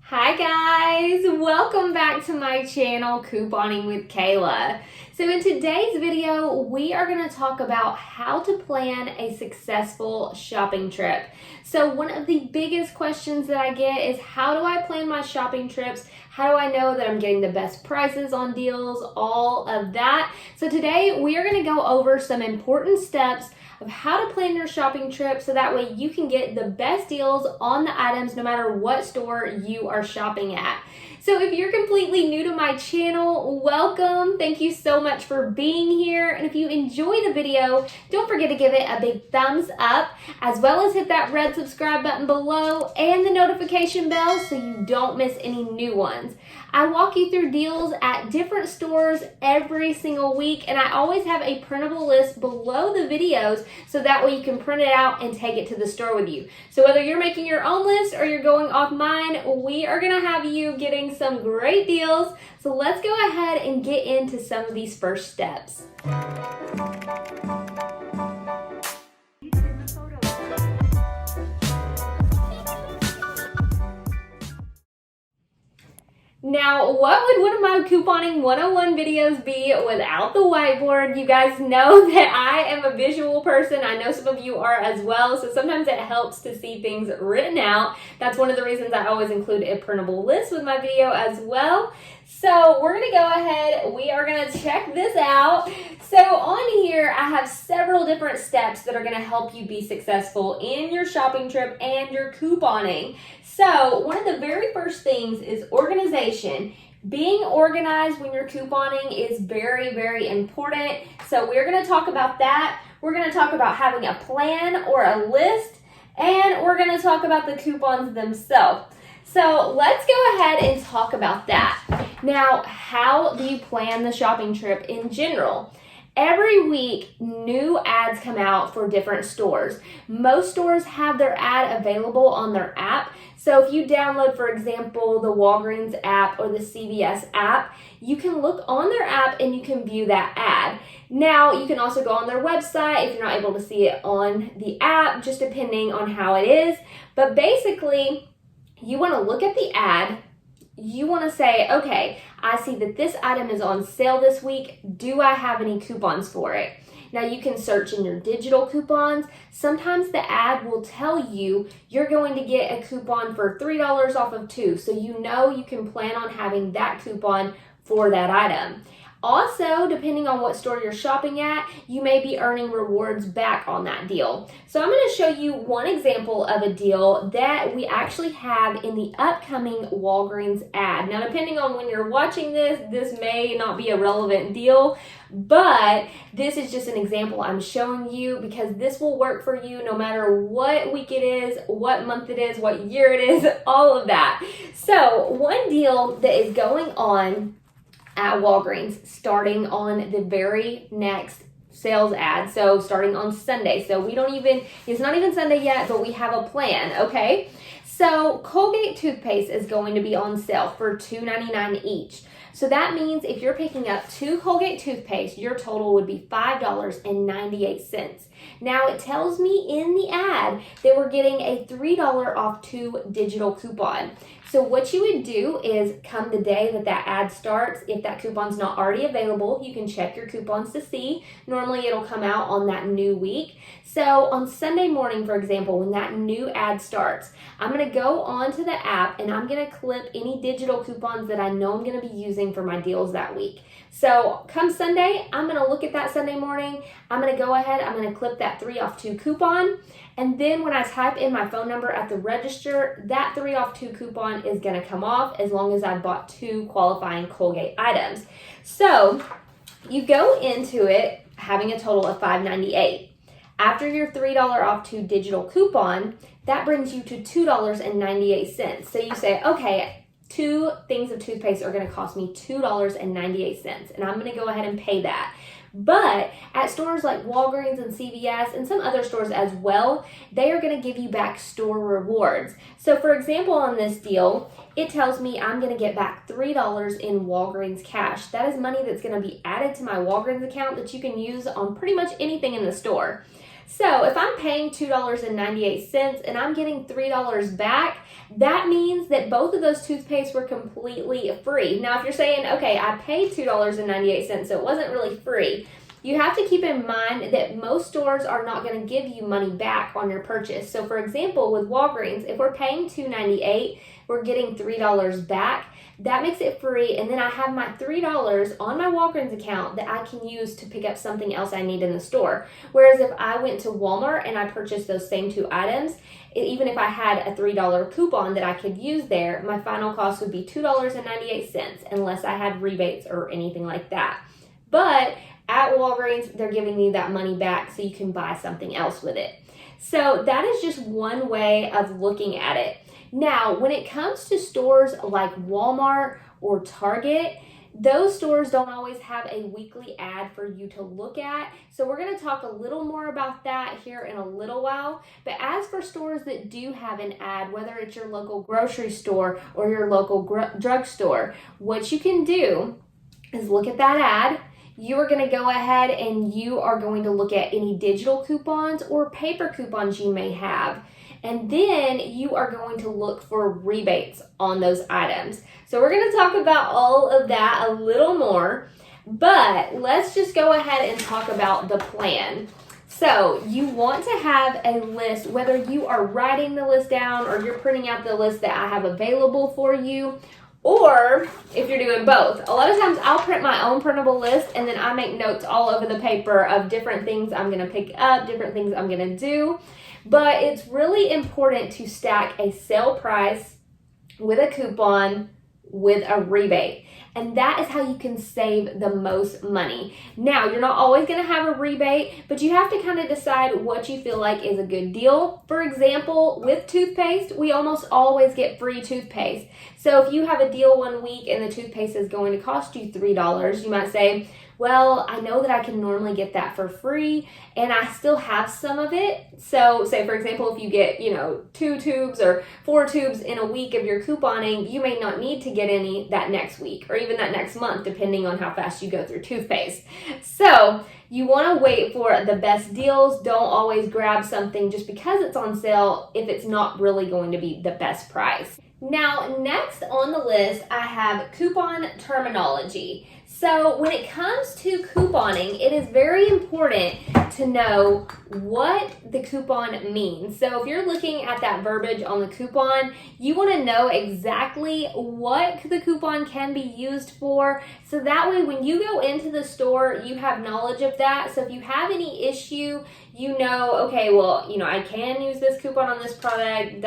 Hi guys, welcome back to my channel, Couponing with Kayla. So in today's video, we are going to talk about how to plan a successful shopping trip. So one of the biggest questions that I get is, how do I plan my shopping trips? How do I know that I'm getting the best prices on deals? All of that. So today we are going to go over some important steps of how to plan your shopping trip so that way you can get the best deals on the items no matter what store you are shopping at. So if you're completely new to my channel, welcome. Thank you so much for being here. And if you enjoy the video, don't forget to give it a big thumbs up, as well as hit that red subscribe button below and the notification bell so you don't miss any new ones. I walk you through deals at different stores every single week, and I always have a printable list below the videos so that way you can print it out and take it to the store with you. So whether you're making your own list or you're going off mine, we are going to have you getting some great deals. So let's go ahead and get into some of these first steps. Now, what would one of my couponing 101 videos be without the whiteboard? You guys know that I am a visual person. I know some of you are as well, so sometimes it helps to see things written out. That's one of the reasons I always include a printable list with my video as well. So we're going to go ahead. We are going to check this out. So on here, I have several different steps that are going to help you be successful in your shopping trip and your couponing. So one of the very first things is organization. Being organized when you're couponing is very, very important. So we're going to talk about that. We're going to talk about having a plan or a list, and we're going to talk about the coupons themselves. So let's go ahead and talk about that. Now, how do you plan the shopping trip in general? Every week, new ads come out for different stores. Most stores have their ad available on their app. So if you download, for example, the Walgreens app or the CVS app, you can look on their app and you can view that ad. Now, you can also go on their website if you're not able to see it on the app, just depending on how it is. But basically, you want to look at the ad. You want to say, okay, I see that this item is on sale this week. Do I have any coupons for it? Now you can search in your digital coupons. Sometimes the ad will tell you you're going to get a coupon for $3 off of 2. So you know you can plan on having that coupon for that item. Also, depending on what store you're shopping at, you may be earning rewards back on that deal. So I'm going to show you one example of a deal that we actually have in the upcoming Walgreens ad. Now, depending on when you're watching this, this may not be a relevant deal, but this is just an example I'm showing you because this will work for you no matter what week it is, what month it is, what year it is, all of that. So one deal that is going on at Walgreens starting on the very next sales ad, so starting on Sunday. So it's not even Sunday yet, but we have a plan, okay? So Colgate Toothpaste is going to be on sale for $2.99 each. So that means if you're picking up 2 Colgate toothpaste, your total would be $5.98. Now it tells me in the ad that we're getting a $3 off 2 digital coupon. So what you would do is come the day that ad starts, if that coupon's not already available, you can check your coupons to see. Normally it'll come out on that new week. So on Sunday morning, for example, when that new ad starts, I'm going to go onto the app and I'm going to clip any digital coupons that I know I'm going to be using for my deals that week. So come Sunday, I'm going to look at that Sunday morning. I'm going to go ahead, I'm going to clip that 3 off 2 coupon. And then when I type in my phone number at the register, that 3 off 2 coupon is going to come off as long as I bought 2 qualifying Colgate items. So you go into it having a total of $5.98. After your $3 off 2 digital coupon, that brings you to $2.98. So you say, okay, 2 things of toothpaste are going to cost me $2.98, and I'm going to go ahead and pay that. But at stores like Walgreens and CVS and some other stores as well, they are going to give you back store rewards. So for example, on this deal, it tells me I'm going to get back $3 in Walgreens cash. That is money that's going to be added to my Walgreens account that you can use on pretty much anything in the store. So if I'm paying $2.98 and I'm getting $3 back, that means that both of those toothpastes were completely free. Now, if you're saying, okay, I paid $2.98, so it wasn't really free, you have to keep in mind that most stores are not going to give you money back on your purchase. So for example, with Walgreens, if we're paying $2.98, we're getting $3 back. That makes it free, and then I have my $3 on my Walgreens account that I can use to pick up something else I need in the store. Whereas if I went to Walmart and I purchased those same two items, even if I had a $3 coupon that I could use there, my final cost would be $2.98 unless I had rebates or anything like that. But at Walgreens, they're giving you that money back so you can buy something else with it. So that is just one way of looking at it. Now, when it comes to stores like Walmart or Target, those stores don't always have a weekly ad for you to look at. So we're going to talk a little more about that here in a little while. But as for stores that do have an ad, whether it's your local grocery store or your local drugstore, what you can do is look at that ad. You are going to go ahead and you are going to look at any digital coupons or paper coupons you may have. And then you are going to look for rebates on those items. So we're going to talk about all of that a little more, but let's just go ahead and talk about the plan. So you want to have a list, whether you are writing the list down or you're printing out the list that I have available for you, or if you're doing both. A lot of times I'll print my own printable list and then I make notes all over the paper of different things I'm going to pick up, different things I'm going to do. But it's really important to stack a sale price with a coupon with a rebate. And that is how you can save the most money. Now, you're not always going to have a rebate, but you have to kind of decide what you feel like is a good deal. For example, with toothpaste, we almost always get free toothpaste. So if you have a deal one week and the toothpaste is going to cost you $3, you might say, well, I know that I can normally get that for free and I still have some of it. So say, for example, if you get, 2 tubes or 4 tubes in a week of your couponing, you may not need to get any that next week or even that next month, depending on how fast you go through toothpaste. So you want to wait for the best deals. Don't always grab something just because it's on sale if it's not really going to be the best price. Now, next on the list, I have coupon terminology. So when it comes to couponing, it is very important to know what the coupon means. So if you're looking at that verbiage on the coupon, you want to know exactly what the coupon can be used for. So that way when you go into the store, you have knowledge of that. So if you have any issue, you know, okay, well, I can use this coupon on this product,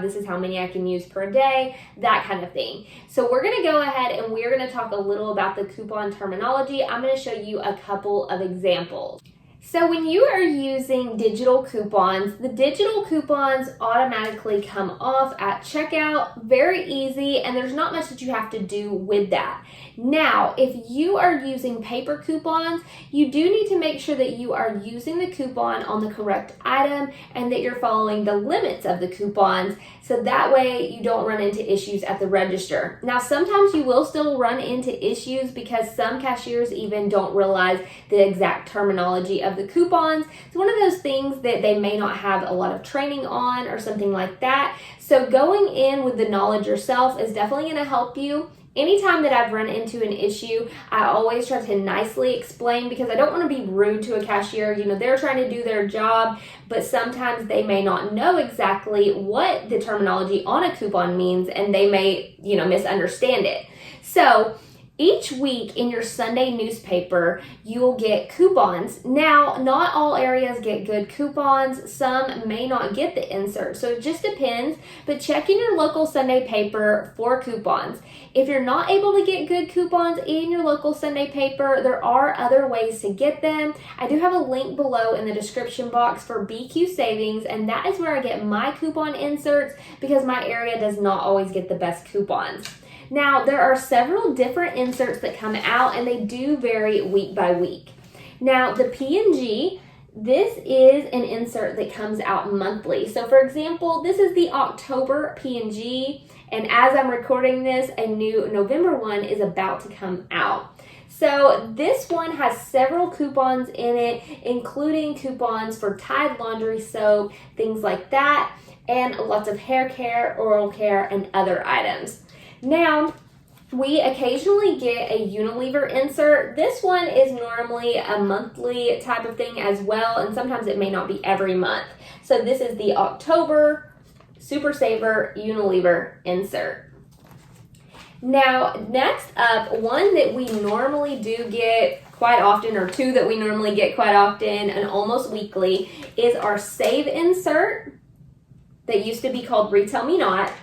this is how many I can use per day, that kind of thing. So we're going to go ahead and we're going to talk a little about the coupon terminology. I'm going to show you a couple of examples. So when you are using digital coupons, the digital coupons automatically come off at checkout, very easy, and there's not much that you have to do with that. Now, if you are using paper coupons, you do need to make sure that you are using the coupon on the correct item and that you're following the limits of the coupons, so that way you don't run into issues at the register. Now, sometimes you will still run into issues because some cashiers even don't realize the exact terminology of the coupons. It's one of those things that they may not have a lot of training on or something like that. So going in with the knowledge yourself is definitely going to help you. Anytime that I've run into an issue, I always try to nicely explain because I don't want to be rude to a cashier. They're trying to do their job, but sometimes they may not know exactly what the terminology on a coupon means and they may, misunderstand it. So each week in your Sunday newspaper, you'll get coupons. Now, not all areas get good coupons. Some may not get the insert. So it just depends, but check in your local Sunday paper for coupons. If you're not able to get good coupons in your local Sunday paper, there are other ways to get them. I do have a link below in the description box for BQ Savings, and that is where I get my coupon inserts because my area does not always get the best coupons. Now, there are several different inserts that come out and they do vary week by week. Now, the P&G, this is an insert that comes out monthly. So for example, this is the October P&G, and as I'm recording this, a new November one is about to come out. So this one has several coupons in it, including coupons for Tide laundry soap, things like that, and lots of hair care, oral care, and other items. Now, we occasionally get a Unilever insert. This one is normally a monthly type of thing as well, and sometimes it may not be every month. So this is the October Super Saver Unilever insert. Now, next up, one that we normally do get quite often, or two that we normally get quite often and almost weekly, is our Save insert that used to be called Retail Me Not.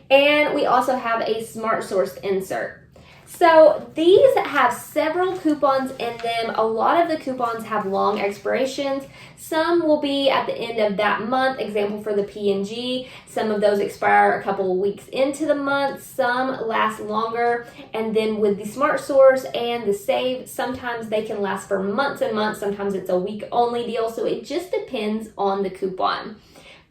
And we also have a Smart Source insert. So these have several coupons in them. A lot of the coupons have long expirations. Some will be at the end of that month, example for the P&G. Some of those expire a couple of weeks into the month. Some last longer. And then with the Smart Source and the Save, sometimes they can last for months and months. Sometimes it's a week only deal. So it just depends on the coupon.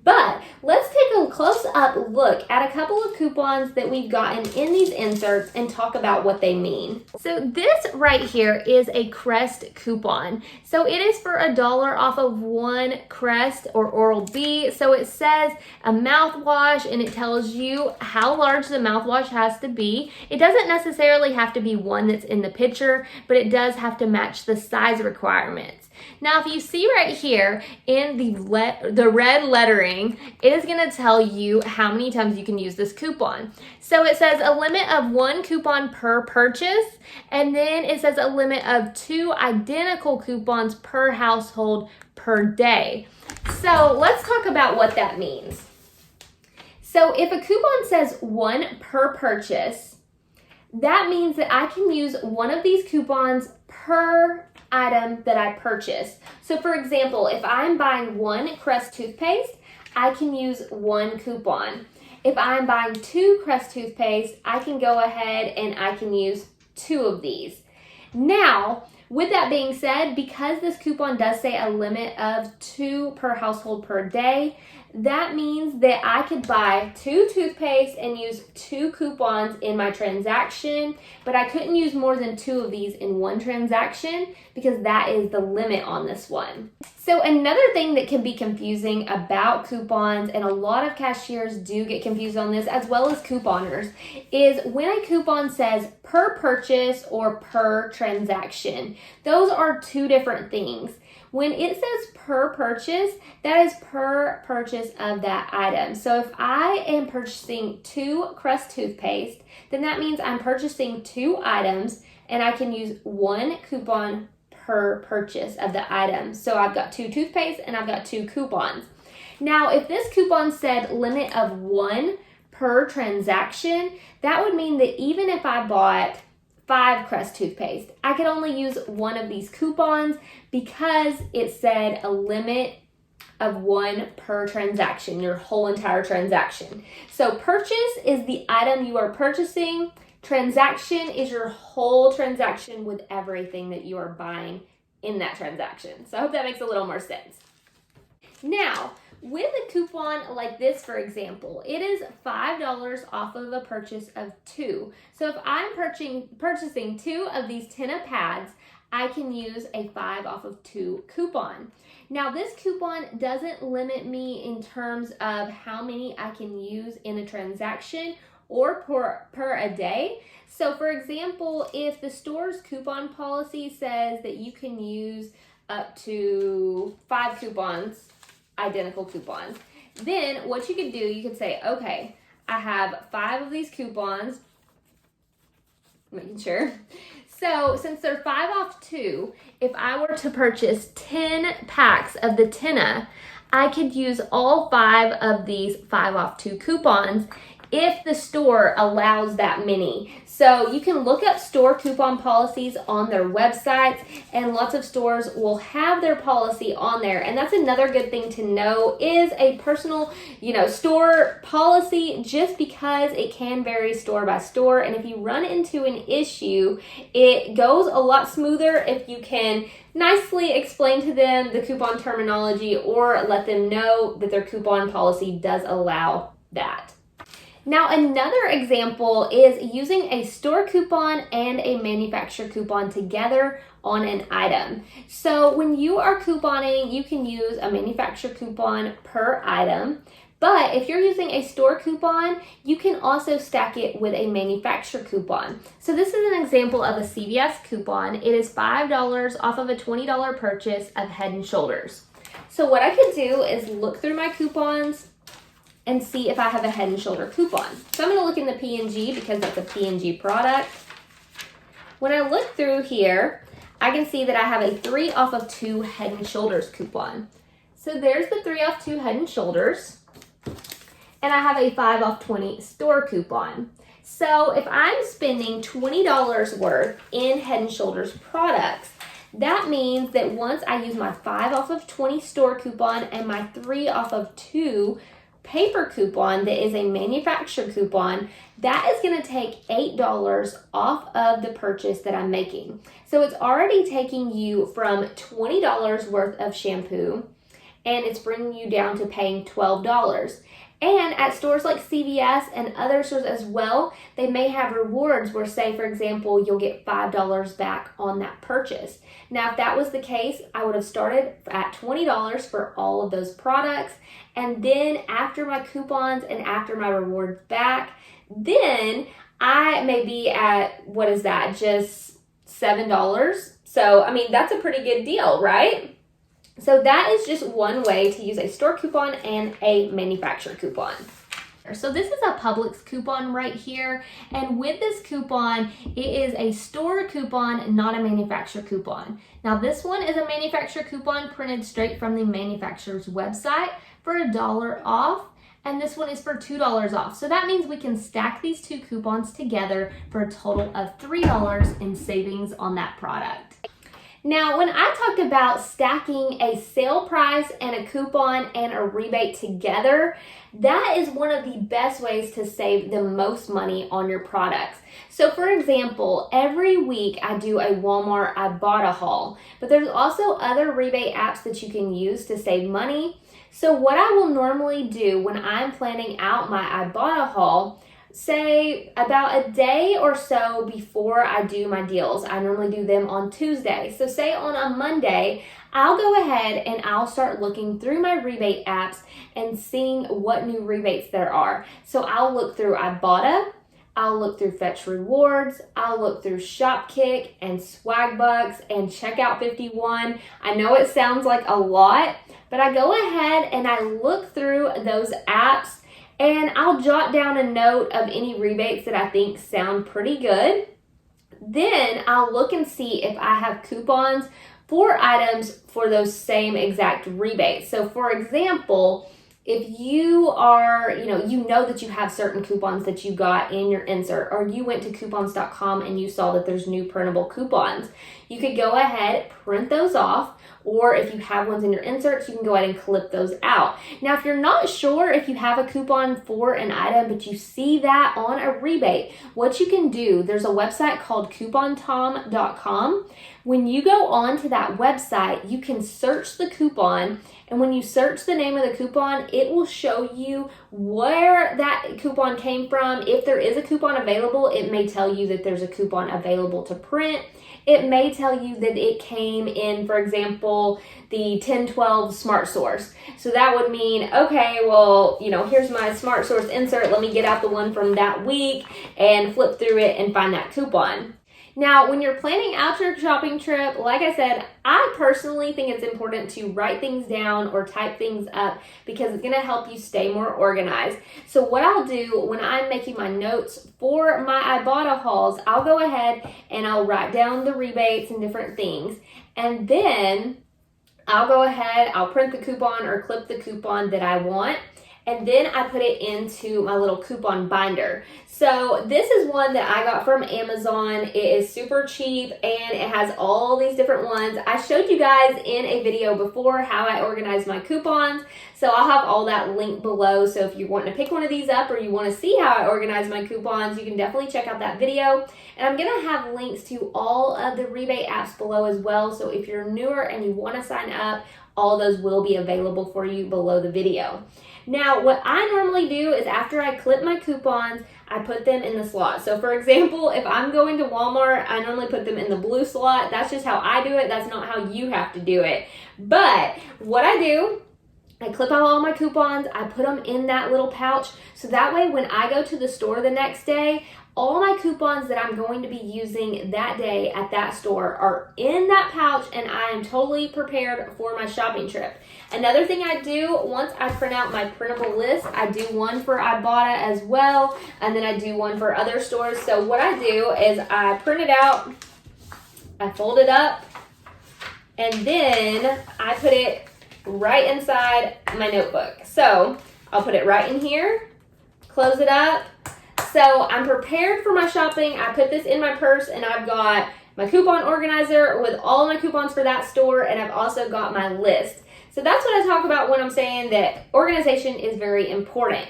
But let's take a close-up look at a couple of coupons that we've gotten in these inserts and talk about what they mean. So this right here is a Crest coupon. So it is for $1 off of one Crest or Oral-B. So it says a mouthwash and it tells you how large the mouthwash has to be. It doesn't necessarily have to be one that's in the picture, but it does have to match the size requirements. Now, if you see right here in the red lettering, it is going to tell you how many times you can use this coupon. So it says a limit of 1 coupon per purchase, and then it says a limit of 2 identical coupons per household per day. So let's talk about what that means. So if a coupon says 1 per purchase, that means that I can use one of these coupons per item that I purchase. So for example, if I'm buying 1 Crest toothpaste, I can use 1 coupon. If I'm buying 2 Crest toothpaste, I can go ahead and I can use 2 of these. Now, with that being said, because this coupon does say a limit of 2 per household per day, that means that I could buy 2 toothpaste and use 2 coupons in my transaction, but I couldn't use more than 2 of these in one transaction because that is the limit on this one. So another thing that can be confusing about coupons, and a lot of cashiers do get confused on this as well as couponers, is when a coupon says per purchase or per transaction. Those are 2 different things. When it says per purchase, that is per purchase of that item. So if I am purchasing 2 Crest toothpaste, then that means I'm purchasing 2 items and I can use 1 coupon per purchase of the item. So I've got 2 toothpaste and I've got 2 coupons. Now, if this coupon said limit of 1 per transaction, that would mean that even if I bought 5 Crest toothpaste, I could only use 1 of these coupons because it said a limit of 1 per transaction, your whole entire transaction. So purchase is the item you are purchasing. Transaction is your whole transaction with everything that you are buying in that transaction. So I hope that makes a little more sense. Now, with a coupon like this, for example, it is $5 off of a purchase of 2. So if I'm purchasing 2 of these Tenna pads, I can use a 5 off of 2 coupon. Now, this coupon doesn't limit me in terms of how many I can use in a transaction or per a day. So for example, if the store's coupon policy says that you can use up to 5 coupons, identical coupons, then what you could do, you could say, okay, I have 5 of these coupons, making sure. So since they're 5 off 2, if I were to purchase 10 packs of the Tenna, I could use all 5 of these 5 off 2 coupons if the store allows that many. So you can look up store coupon policies on their websites, and lots of stores will have their policy on there. And that's another good thing to know, is a personal, store policy, just because it can vary store by store. And if you run into an issue, it goes a lot smoother if you can nicely explain to them the coupon terminology or let them know that their coupon policy does allow that. Now, another example is using a store coupon and a manufacturer coupon together on an item. So when you are couponing, you can use a manufacturer coupon per item. But if you're using a store coupon, you can also stack it with a manufacturer coupon. So this is an example of a CVS coupon. It is $5 off of a $20 purchase of Head & Shoulders. So what I could do is look through my coupons and see if I have a Head & Shoulder coupon. So I'm going to look in the P&G because that's a P&G product. When I look through here, I can see that I have a 3 off of 2 Head & Shoulders coupon. So there's the 3 off 2 Head & Shoulders. And I have a 5 off 20 store coupon. So if I'm spending $20 worth in Head & Shoulders products, that means that once I use my 5 off of 20 store coupon and my 3 off of 2 paper coupon that is a manufacturer coupon, that is going to take $8 off of the purchase that I'm making. So it's already taking you from $20 worth of shampoo and it's bringing you down to paying $12. And at stores like CVS and other stores as well, they may have rewards where, say, for example, you'll get $5 back on that purchase. Now, if that was the case, I would have started at $20 for all of those products. And then after my coupons and after my rewards back, then I may be at, what is that, just $7? So, I mean, that's a pretty good deal, right? So that is just one way to use a store coupon and a manufacturer coupon. So this is a Publix coupon right here, and with this coupon, it is a store coupon, not a manufacturer coupon. Now this one is a manufacturer coupon printed straight from the manufacturer's website for $1 off, and this one is for $2 off. So that means we can stack these two coupons together for a total of $3 in savings on that product. Now, when I talked about stacking a sale price and a coupon and a rebate together, that is one of the best ways to save the most money on your products. So for example, every week I do a Walmart Ibotta haul, but there's also other rebate apps that you can use to save money. So what I will normally do when I'm planning out my Ibotta haul, say about a day or so before I do my deals. I normally do them on Tuesday. So say on a Monday, I'll go ahead and I'll start looking through my rebate apps and seeing what new rebates there are. So I'll look through Ibotta, I'll look through Fetch Rewards, I'll look through Shopkick and Swagbucks and Checkout 51. I know it sounds like a lot, but I go ahead and I look through those apps and I'll jot down a note of any rebates that I think sound pretty good. Then I'll look and see if I have coupons for items for those same exact rebates. So for example, if you are, you know that you have certain coupons that you got in your insert, or you went to coupons.com and you saw that there's new printable coupons, you could go ahead, print those off, or if you have ones in your inserts, you can go ahead and clip those out. Now, if you're not sure if you have a coupon for an item, but you see that on a rebate, what you can do, there's a website called coupontom.com. When you go onto that website, you can search the coupon, and when you search the name of the coupon, it will show you where that coupon came from. If there is a coupon available, it may tell you that there's a coupon available to print. It may tell you that it came in, for example, the 1012 Smart Source. So that would mean, okay, well, here's my Smart Source insert. Let me get out the one from that week and flip through it and find that coupon. Now, when you're planning out your shopping trip, like I said, I personally think it's important to write things down or type things up because it's going to help you stay more organized. So what I'll do when I'm making my notes for my Ibotta hauls, I'll go ahead and I'll write down the rebates and different things. And then I'll go ahead, I'll print the coupon or clip the coupon that I want. And then I put it into my little coupon binder. So this is one that I got from Amazon. It is super cheap and it has all these different ones. I showed you guys in a video before how I organize my coupons. So I'll have all that linked below. So if you want to pick one of these up or you want to see how I organize my coupons, you can definitely check out that video. And I'm going to have links to all of the rebate apps below as well. So if you're newer and you want to sign up, all those will be available for you below the video. Now, what I normally do is after I clip my coupons, I put them in the slot. So for example, if I'm going to Walmart, I normally put them in the blue slot. That's just how I do it. That's not how you have to do it. But what I do, I clip out all my coupons, I put them in that little pouch, so that way when I go to the store the next day, all my coupons that I'm going to be using that day at that store are in that pouch, and I am totally prepared for my shopping trip. Another thing I do, once I print out my printable list, I do one for Ibotta as well, and then I do one for other stores. So what I do is I print it out, I fold it up, and then I put it right inside my notebook. So I'll put it right in here, close it up. So I'm prepared for my shopping. I put this in my purse, and I've got my coupon organizer with all my coupons for that store, and I've also got my list. So that's what I talk about when I'm saying that organization is very important.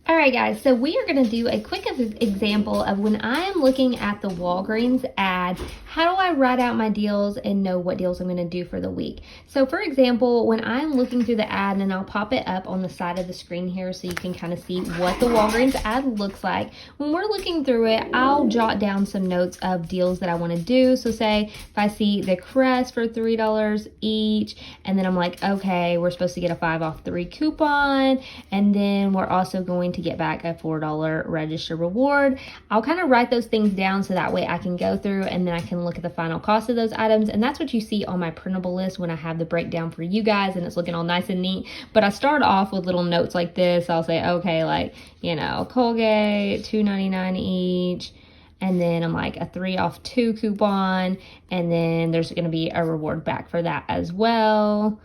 All right, guys, so we are going to do a quick example of when I am looking at the Walgreens ad, how do I write out my deals and know what deals I'm going to do for the week? So for example, when I'm looking through the ad, and I'll pop it up on the side of the screen here so you can kind of see what the Walgreens ad looks like. When we're looking through it, I'll jot down some notes of deals that I want to do. So say if I see the Crest for $3 each, and then I'm like, okay, we're supposed to get a 5 off 3 coupon, and then we're also going to get back a $4 register reward. I'll kind of write those things down so that way I can go through and then I can look at the final cost of those items. And that's what you see on my printable list when I have the breakdown for you guys, and it's looking all nice and neat. But I start off with little notes like this. I'll say, okay, like, you know, Colgate, $2.99 each. And then I'm like a 3 off 2 coupon. And then there's going to be a reward back for that as well.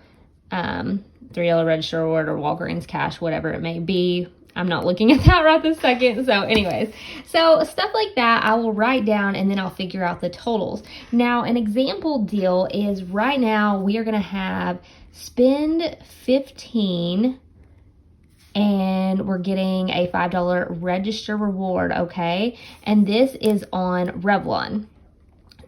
$3 register reward or Walgreens cash, whatever it may be. I'm not looking at that right this second. So anyways, so stuff like that I will write down, and then I'll figure out the totals. Now, an example deal is right now we are going to have spend 15 and we're getting a $5 register reward, okay? And this is on Revlon.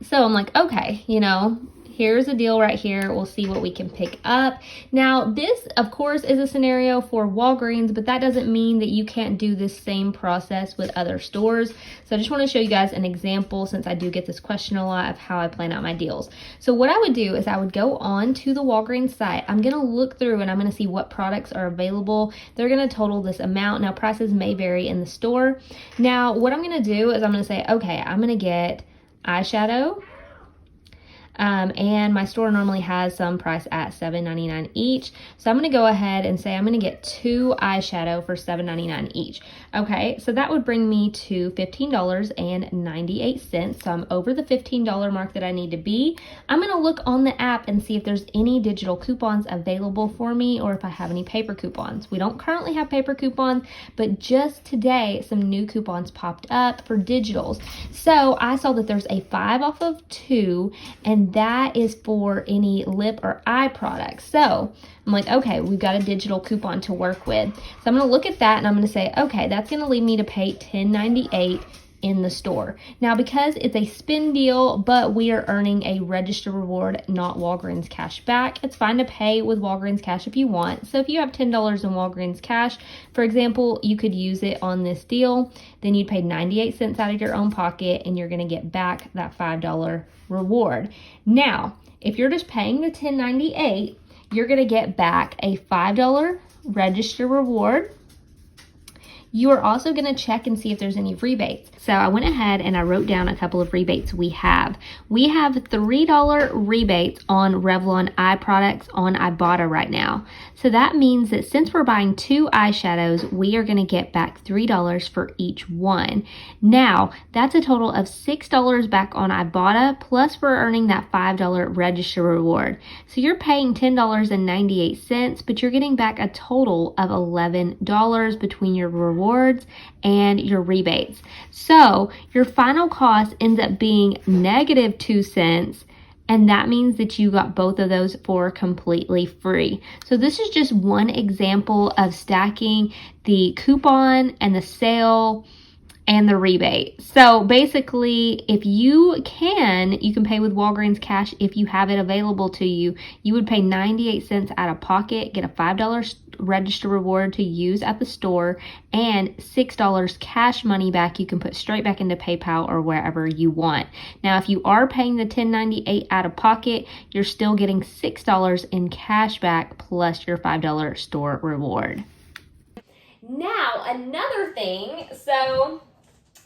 So I'm like, okay, you know, here's a deal right here. We'll see what we can pick up. Now, this, of course, is a scenario for Walgreens, but that doesn't mean that you can't do this same process with other stores. So I just want to show you guys an example, since I do get this question a lot, of how I plan out my deals. So what I would do is I would go on to the Walgreens site. I'm going to look through and I'm going to see what products are available. They're going to total this amount. Now, prices may vary in the store. Now, what I'm going to do is I'm going to say, okay, I'm going to get eyeshadow. And my store normally has some price at $7.99 each. So I'm going to go ahead and say I'm going to get 2 eyeshadow for $7.99 each. Okay, so that would bring me to $15.98. So I'm over the $15 mark that I need to be. I'm going to look on the app and see if there's any digital coupons available for me, or if I have any paper coupons. We don't currently have paper coupons, but just today some new coupons popped up for digitals. So I saw that there's a 5 off of 2, and that is for any lip or eye products. So I'm like, okay, we've got a digital coupon to work with. So I'm going to look at that and I'm going to say, okay, that's going to lead me to pay $10.98 in the store. Now, because it's a spin deal, but we are earning a register reward, not Walgreens cash back, it's fine to pay with Walgreens cash if you want. So if you have $10 in Walgreens cash, for example, you could use it on this deal. Then you'd pay 98 cents out of your own pocket, and you're going to get back that $5 reward. Now, if you're just paying the $10.98, you're going to get back a $5 register reward. You are also going to check and see if there's any rebates. So I went ahead and I wrote down a couple of rebates we have. We have $3 rebates on Revlon eye products on Ibotta right now. So that means that since we're buying 2 eyeshadows, we are going to get back $3 for each one. Now, that's a total of $6 back on Ibotta, plus we're earning that $5 register reward. So you're paying $10.98, but you're getting back a total of $11 between your rewards and your rebates. So your final cost ends up being negative 2 cents, and that means that you got both of those for completely free. So this is just one example of stacking the coupon and the sale and the rebate. So basically, if you can pay with Walgreens cash if you have it available to you. You would pay 98 cents out of pocket, get a $5 register reward to use at the store, and $6 cash money back you can put straight back into PayPal or wherever you want. Now, if you are paying the $10.98 out of pocket, you're still getting $6 in cash back plus your $5 store reward. Now, another thing, so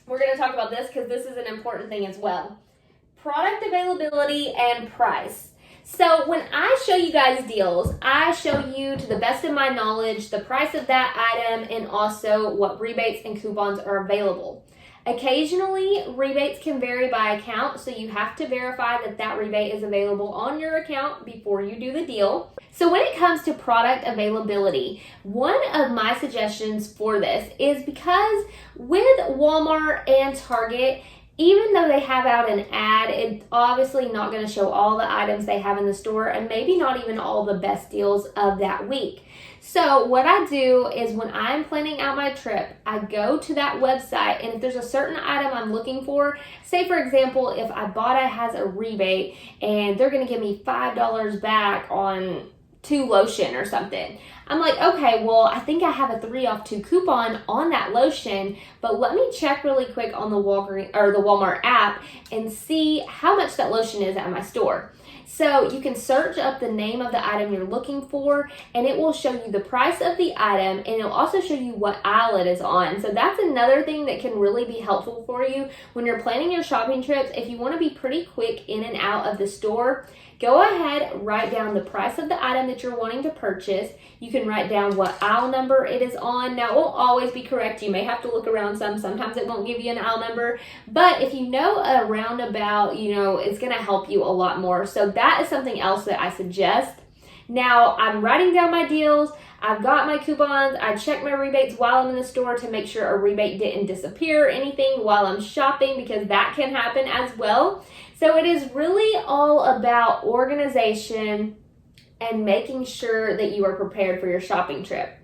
we're going to talk about this because this is an important thing as well. Product availability and price. So when I show you guys deals, I show you, to the best of my knowledge, the price of that item and also what rebates and coupons are available. Occasionally, rebates can vary by account, so you have to verify that that rebate is available on your account before you do the deal. So when it comes to product availability, one of my suggestions for this is, because with Walmart and Target, even though they have out an ad, it's obviously not going to show all the items they have in the store and maybe not even all the best deals of that week. So what I do is, when I'm planning out my trip, I go to that website, and if there's a certain item I'm looking for, say for example, if Ibotta has a rebate and they're going to give me $5 back on 2 lotion or something, I'm like, okay, well, I think I have a 3 off 2 coupon on that lotion, but let me check really quick on the Walgreens or the Walmart app and see how much that lotion is at my store. So you can search up the name of the item you're looking for, and it will show you the price of the item, and it'll also show you what aisle it is on. So that's another thing that can really be helpful for you when you're planning your shopping trips. If you want to be pretty quick in and out of the store, go ahead, write down the price of the item that you're wanting to purchase. You can write down what aisle number it is on. Now, it won't always be correct. You may have to look around some. Sometimes it won't give you an aisle number. But if you know a roundabout, it's going to help you a lot more. So that is something else that I suggest. Now, I'm writing down my deals. I've got my coupons. I check my rebates while I'm in the store to make sure a rebate didn't disappear or anything while I'm shopping, because that can happen as well. So it is really all about organization and making sure that you are prepared for your shopping trip.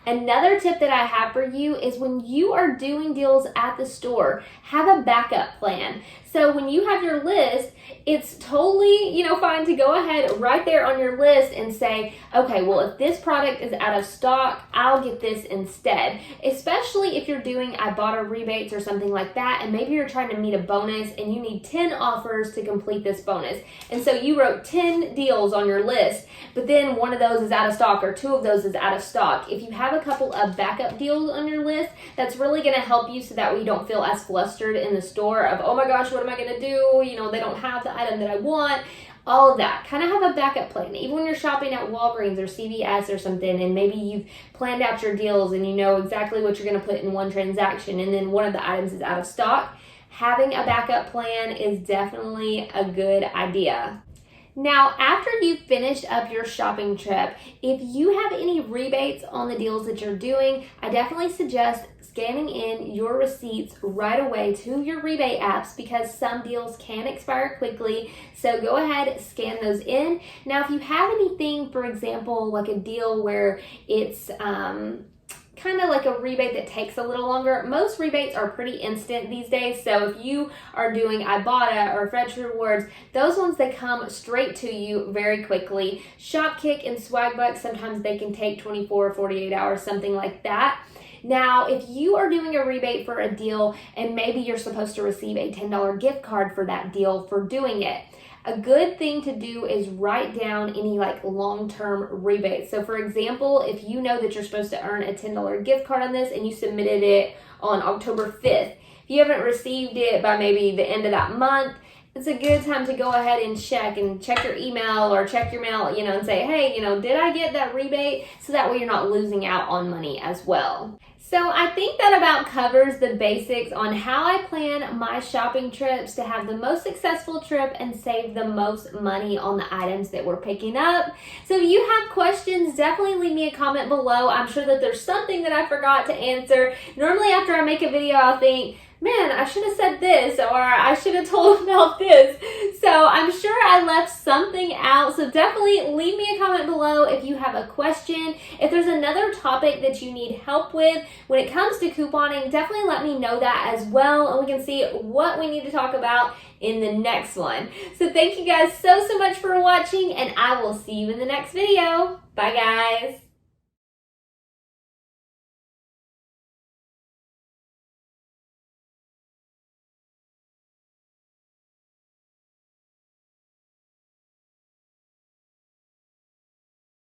Another tip that I have for you is, when you are doing deals at the store, have a backup plan. So when you have your list, it's totally, fine to go ahead right there on your list and say, okay, well, if this product is out of stock, I'll get this instead. Especially if you're doing Ibotta rebates or something like that, and maybe you're trying to meet a bonus and you need 10 offers to complete this bonus. And so you wrote 10 deals on your list, but then one of those is out of stock or 2 of those is out of stock. If you have a couple of backup deals on your list, that's really going to help you, so that way you don't feel as flustered in the store of, oh my gosh, what am I going to do? They don't have the item that I want. All of that. Kind of have a backup plan. Even when you're shopping at Walgreens or CVS or something, and maybe you've planned out your deals and you know exactly what you're going to put in one transaction, and then one of the items is out of stock, having a backup plan is definitely a good idea. Now, after you've finished up your shopping trip, if you have any rebates on the deals that you're doing, I definitely suggest scanning in your receipts right away to your rebate apps, because some deals can expire quickly. So go ahead, scan those in. Now, if you have anything, for example, like a deal where it's kind of like a rebate that takes a little longer. Most rebates are pretty instant these days. So if you are doing Ibotta or Fetch Rewards, those ones, they come straight to you very quickly. Shopkick and Swagbucks, sometimes they can take 24 or 48 hours, something like that. Now, if you are doing a rebate for a deal and maybe you're supposed to receive a $10 gift card for that deal for doing it, a good thing to do is write down any long-term rebates. So for example, if you know that you're supposed to earn a $10 gift card on this and you submitted it on October 5th, if you haven't received it by maybe the end of that month, it's a good time to go ahead and check your email or check your mail, and say, hey, did I get that rebate? So that way you're not losing out on money as well. So I think that about covers the basics on how I plan my shopping trips to have the most successful trip and save the most money on the items that we're picking up. So if you have questions, definitely leave me a comment below. I'm sure that there's something that I forgot to answer. Normally after I make a video, I'll think, man, I should have said this, or I should have told about this. So I'm sure I left something out. So definitely leave me a comment below if you have a question. If there's another topic that you need help with when it comes to couponing, definitely let me know that as well, and we can see what we need to talk about in the next one. So thank you guys so much for watching, and I will see you in the next video. Bye guys.